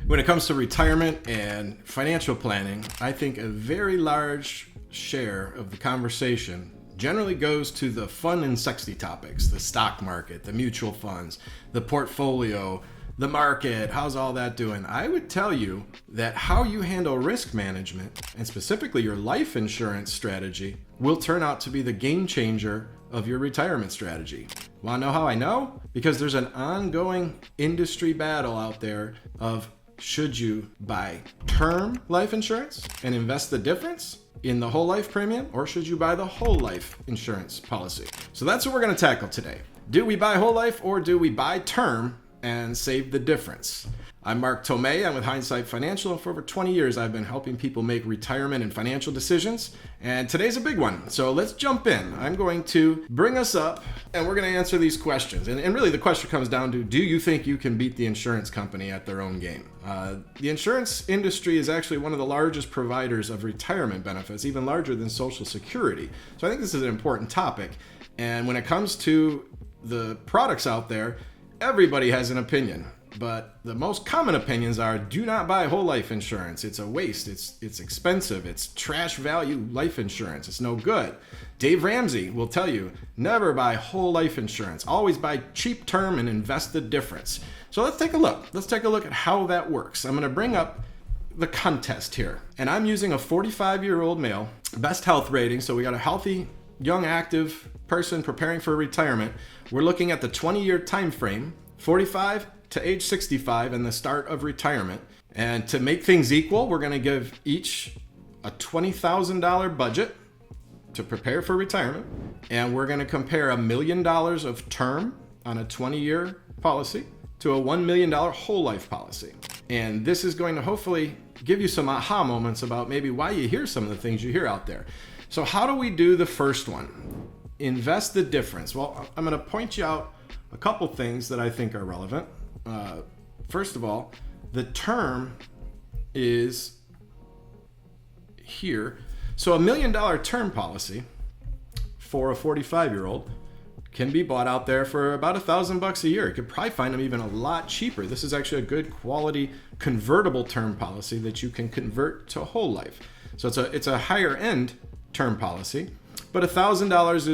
When it comes to retirement and financial planning, I think a very large share of the conversation generally goes to the fun and sexy topics, the stock market, the mutual funds, the portfolio, the market, how's all that doing? I would tell you that how you handle risk management, and specifically your life insurance strategy, will turn out to be the game changer of your retirement strategy. Want to know how I know? Because there's an ongoing industry battle out there of should you buy term life insurance and invest the difference in the whole life premium, or should you buy the whole life insurance policy? So that's what we're going to tackle today. Do we buy whole life or do we buy term and save the difference? I'm Mark Tomei. I'm with Hindsight Financial, and for over 20 years I've been helping people make retirement and financial decisions, and today's a big one. So let's jump in. I'm going to bring us up and we're going to answer these questions. And really the question comes down to, do you think you can beat the insurance company at their own game? The insurance industry is actually one of the largest providers of retirement benefits, even larger than Social Security. So I think this is an important topic. And when it comes to the products out there, everybody has an opinion. But the most common opinions are, do not buy whole life insurance. It's a waste. It's expensive. It's trash value life insurance. It's no good. Dave Ramsey will tell you, never buy whole life insurance. Always buy cheap term and invest the difference. So let's take a look. Let's take a look at how that works. I'm going to bring up the contest here. And I'm using a 45-year-old male, best health rating. So we got a healthy, young, active person preparing for retirement. We're looking at the 20-year time frame, 45 to age 65 and the start of retirement. And to make things equal, we're going to give each a $20,000 budget to prepare for retirement. And we're going to compare $1 million of term on a 20-year policy to a $1 million whole life policy. And this is going to hopefully give you some aha moments about maybe why you hear some of the things you hear out there. So how do we do the first one? Invest the difference. Well, I'm going to point you out a couple things that I think are relevant. First of all, the term is here. So $1 million term policy for a 45-year-old can be bought out there for about $1,000 a year. You could probably find them even a lot cheaper. This is actually a good quality convertible term policy that you can convert to whole life. So it's a higher end term policy, but $1,000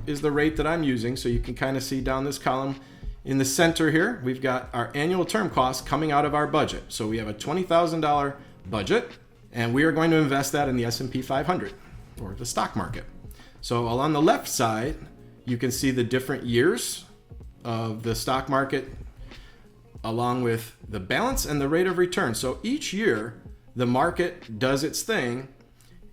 is the rate that I'm using. So you can kind of see down this column in the center here, we've got our annual term costs coming out of our budget. So we have a $20,000 budget, and we are going to invest that in the S&P 500 or the stock market. So along the left side, you can see the different years of the stock market along with the balance and the rate of return. So each year, the market does its thing,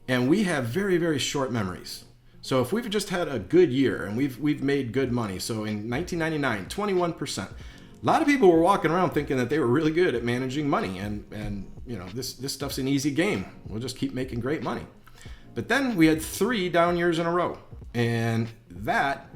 and we have very, very short memories. So if we've just had a good year and we've made good money, so in 1999, 21%, a lot of people were walking around thinking that they were really good at managing money, and you know, this stuff's an easy game. We'll just keep making great money. But then we had 3 down years in a row, and that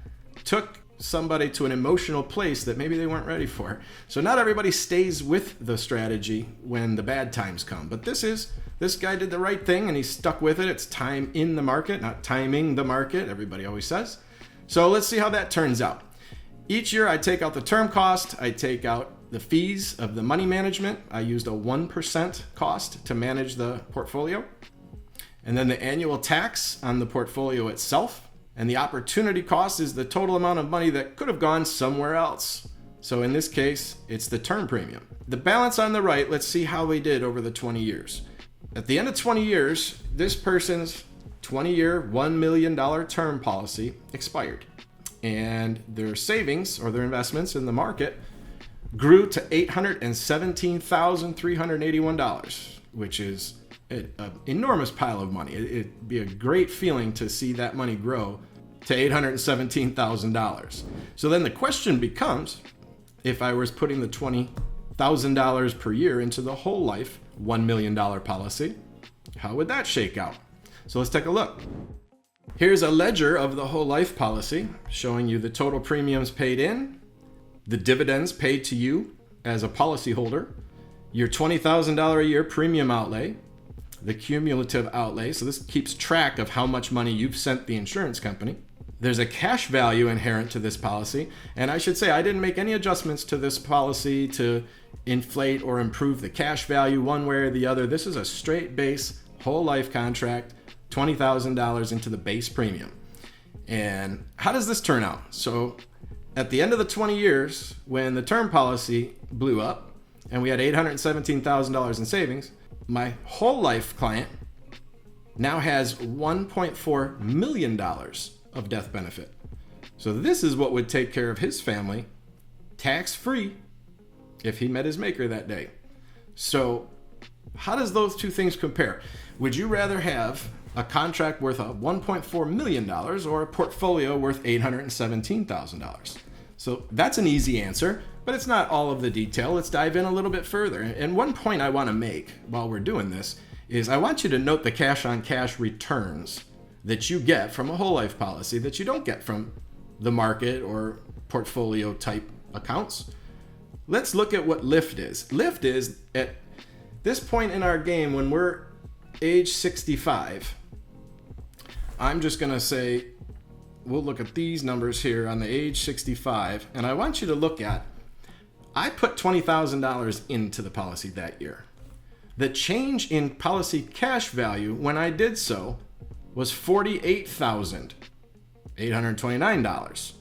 took somebody to an emotional place that maybe they weren't ready for. So not everybody stays with the strategy when the bad times come, but this guy did the right thing and he stuck with it. It's time in the market, not timing the market, everybody always says. So let's see how that turns out. Each year I take out the term cost, I take out the fees of the money management. I used a 1% cost to manage the portfolio. And then the annual tax on the portfolio itself. And the opportunity cost is the total amount of money that could have gone somewhere else. So in this case, it's the term premium. The balance on the right, let's see how they did over the 20 years. At the end of 20 years, this person's 20-year, $1 million term policy expired. And their savings or their investments in the market grew to $817,381, which is an enormous pile of money. It'd be a great feeling to see that money grow to $817,000. So then the question becomes, if I was putting the $20,000 per year into the whole life $1 million policy, how would that shake out? So let's take a look. Here's a ledger of the whole life policy showing you the total premiums paid in, the dividends paid to you as a policyholder, your $20,000 a year premium outlay, the cumulative outlay. So this keeps track of how much money you've sent the insurance company, There's a cash value inherent to this policy. And I should say, I didn't make any adjustments to this policy to inflate or improve the cash value one way or the other. This is a straight base whole life contract, $20,000 into the base premium. And how does this turn out? So at the end of the 20 years, when the term policy blew up and we had $817,000 in savings, my whole life client now has $1.4 million of death benefit. So this is what would take care of his family tax-free if he met his maker that day. So how does those two things compare? Would you rather have a contract worth $1.4 million or a portfolio worth $817,000? So that's an easy answer, but it's not all of the detail. Let's dive in a little bit further. And one point I want to make while we're doing this is I want you to note the cash on cash returns that you get from a whole life policy that you don't get from the market or portfolio type accounts. Let's look at what Lift is. Lift is at this point in our game when we're age 65. I'm just going to say, we'll look at these numbers here on the age 65. And I want you to look at, I put $20,000 into the policy that year. The change in policy cash value when I did so was $48,829.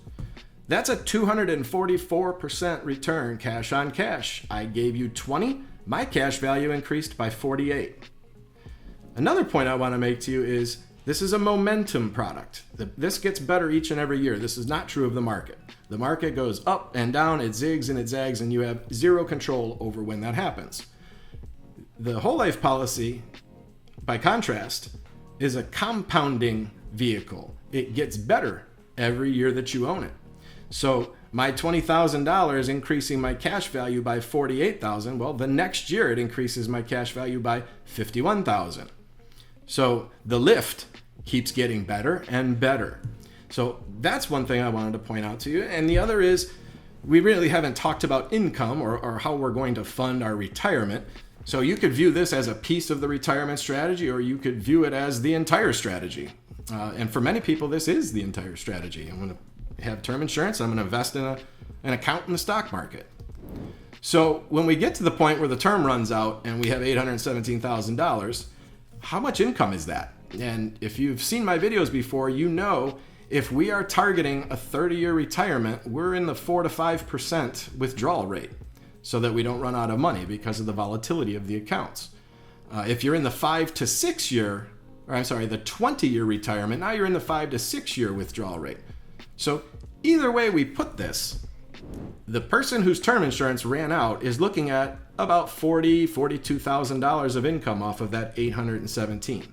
That's a 244% return cash on cash. I gave you 20, my cash value increased by 48. Another point I want to make to you is this is a momentum product. This gets better each and every year. This is not true of the market. The market goes up and down, it zigs and it zags, and you have zero control over when that happens. The whole life policy, by contrast, is a compounding vehicle. It gets better every year that you own it. So my $20,000 increasing my cash value by $48,000, well, the next year it increases my cash value by $51,000. So the lift keeps getting better and better. So that's one thing I wanted to point out to you. And the other is we really haven't talked about income or how we're going to fund our retirement. So you could view this as a piece of the retirement strategy, or you could view it as the entire strategy. And for many people, this is the entire strategy. I'm going to have term insurance. I'm going to invest in an account in the stock market. So when we get to the point where the term runs out and we have $817,000, how much income is that? And if you've seen my videos before, you know if we are targeting a 30-year retirement, we're in the 4 to 5% withdrawal rate so that we don't run out of money because of the volatility of the accounts. If you're in the the 20-year retirement, now you're in the 5 to 6 year withdrawal rate. So either way we put this, the person whose term insurance ran out is looking at about $42,000 of income off of that 817.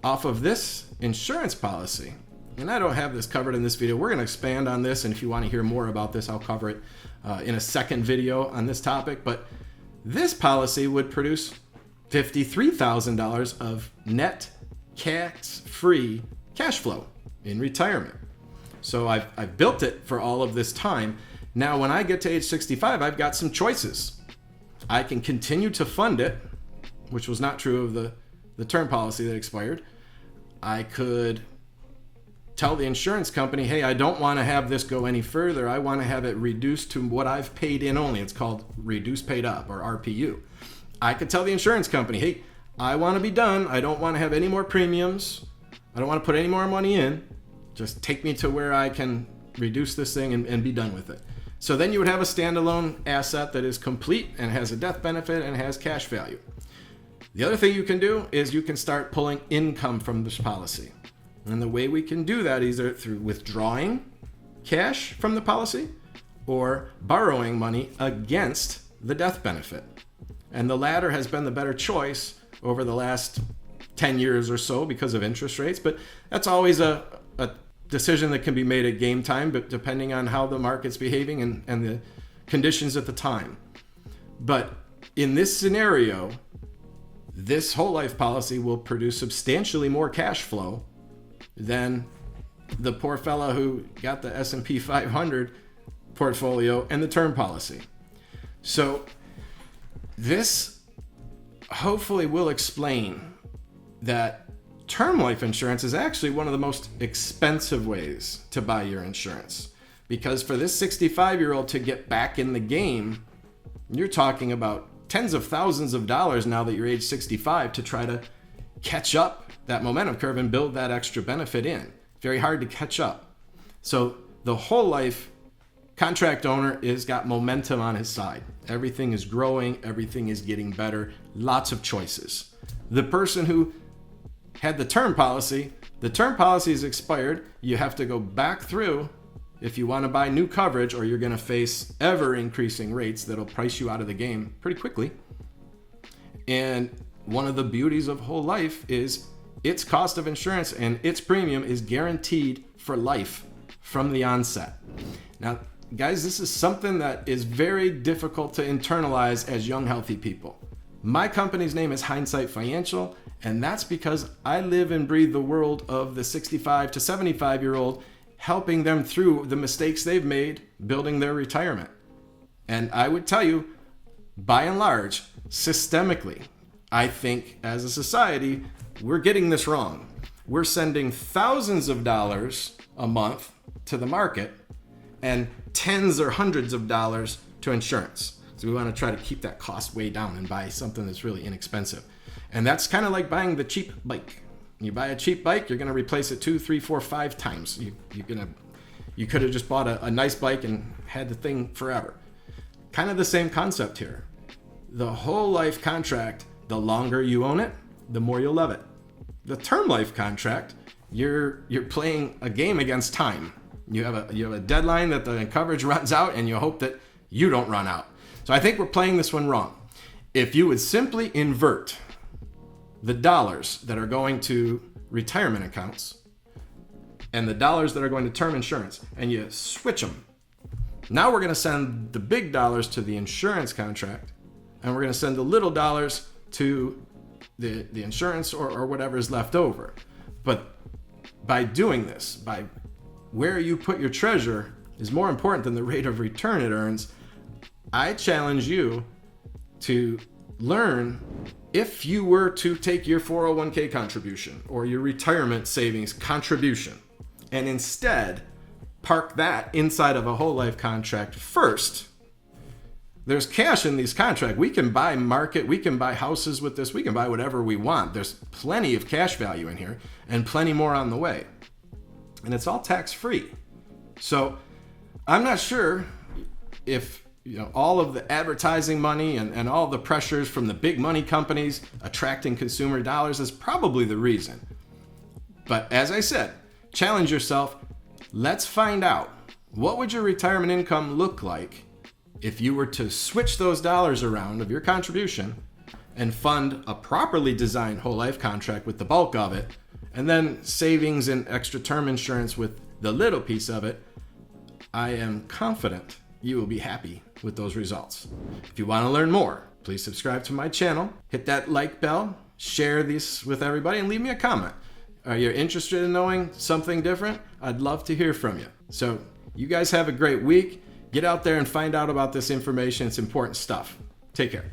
Off of this insurance policy, and I don't have this covered in this video. We're going to expand on this, and if you want to hear more about this, I'll cover it in a second video on this topic. But this policy would produce $53,000 of net tax-free cash flow in retirement. So I've built it for all of this time. Now, when I get to age 65, I've got some choices. I can continue to fund it, which was not true of the term policy that expired. I could tell the insurance company, hey, I don't want to have this go any further. I want to have it reduced to what I've paid in only. It's called reduced paid up, or RPU. I could tell the insurance company, hey, I want to be done. I don't want to have any more premiums. I don't want to put any more money in. Just take me to where I can reduce this thing and be done with it. So then you would have a standalone asset that is complete and has a death benefit and has cash value. The other thing you can do is you can start pulling income from this policy. And the way we can do that is either through withdrawing cash from the policy or borrowing money against the death benefit. And the latter has been the better choice over the last 10 years or so because of interest rates. But that's always a decision that can be made at game time, but depending on how the market's behaving and the conditions at the time. But in this scenario, this whole life policy will produce substantially more cash flow than the poor fella who got the S&P 500 portfolio and the term policy. So this hopefully will explain that term life insurance is actually one of the most expensive ways to buy your insurance. Because for this 65-year-old to get back in the game, you're talking about tens of thousands of dollars now that you're age 65 to try to catch up that momentum curve and build that extra benefit in. Very hard to catch up. So the whole life contract owner is got momentum on his side. Everything is growing, everything is getting better, lots of choices. The person who had the term policy is expired. You have to go back through if you want to buy new coverage, or you're going to face ever increasing rates that'll price you out of the game pretty quickly. And one of the beauties of whole life is its cost of insurance and its premium is guaranteed for life from the onset. Now, guys, this is something that is very difficult to internalize as young, healthy people. My company's name is Hindsight Financial, and that's because I live and breathe the world of the 65 to 75-year-old, helping them through the mistakes they've made building their retirement. And I would tell you, by and large, systemically, I think as a society, we're getting this wrong. We're sending thousands of dollars a month to the market and tens or hundreds of dollars to insurance. So we want to try to keep that cost way down and buy something that's really inexpensive. And that's kind of like buying the cheap bike. You buy a cheap bike, you're going to replace it 2, 3, 4, 5 times. You could have just bought a nice bike and had the thing forever. Kind of the same concept here. The whole life contract, the longer you own it, the more you'll love it. The term life contract, you're playing a game against time. You have a deadline that the coverage runs out, and you hope that you don't run out. So I think we're playing this one wrong. If you would simply invert the dollars that are going to retirement accounts and the dollars that are going to term insurance, and you switch them. Now we're going to send the big dollars to the insurance contract, and we're going to send the little dollars to the insurance or whatever is left over. But by doing this, by where you put your treasure is more important than the rate of return it earns, I challenge you to learn, if you were to take your 401k contribution or your retirement savings contribution and instead park that inside of a whole life contract first. There's cash in these contracts. We can buy market, we can buy houses with this, we can buy whatever we want. There's plenty of cash value in here and plenty more on the way. And it's all tax-free. So I'm not sure if all of the advertising money and all the pressures from the big money companies attracting consumer dollars is probably the reason. But as I said, challenge yourself. Let's find out, what would your retirement income look like if you were to switch those dollars around of your contribution and fund a properly designed whole life contract with the bulk of it, and then savings and extra term insurance with the little piece of it. I am confident you will be happy with those results. If you want to learn more, please subscribe to my channel, hit that like bell, share this with everybody, and leave me a comment. Are you interested in knowing something different? I'd love to hear from you. So you guys have a great week. Get out there and find out about this information. It's important stuff. Take care.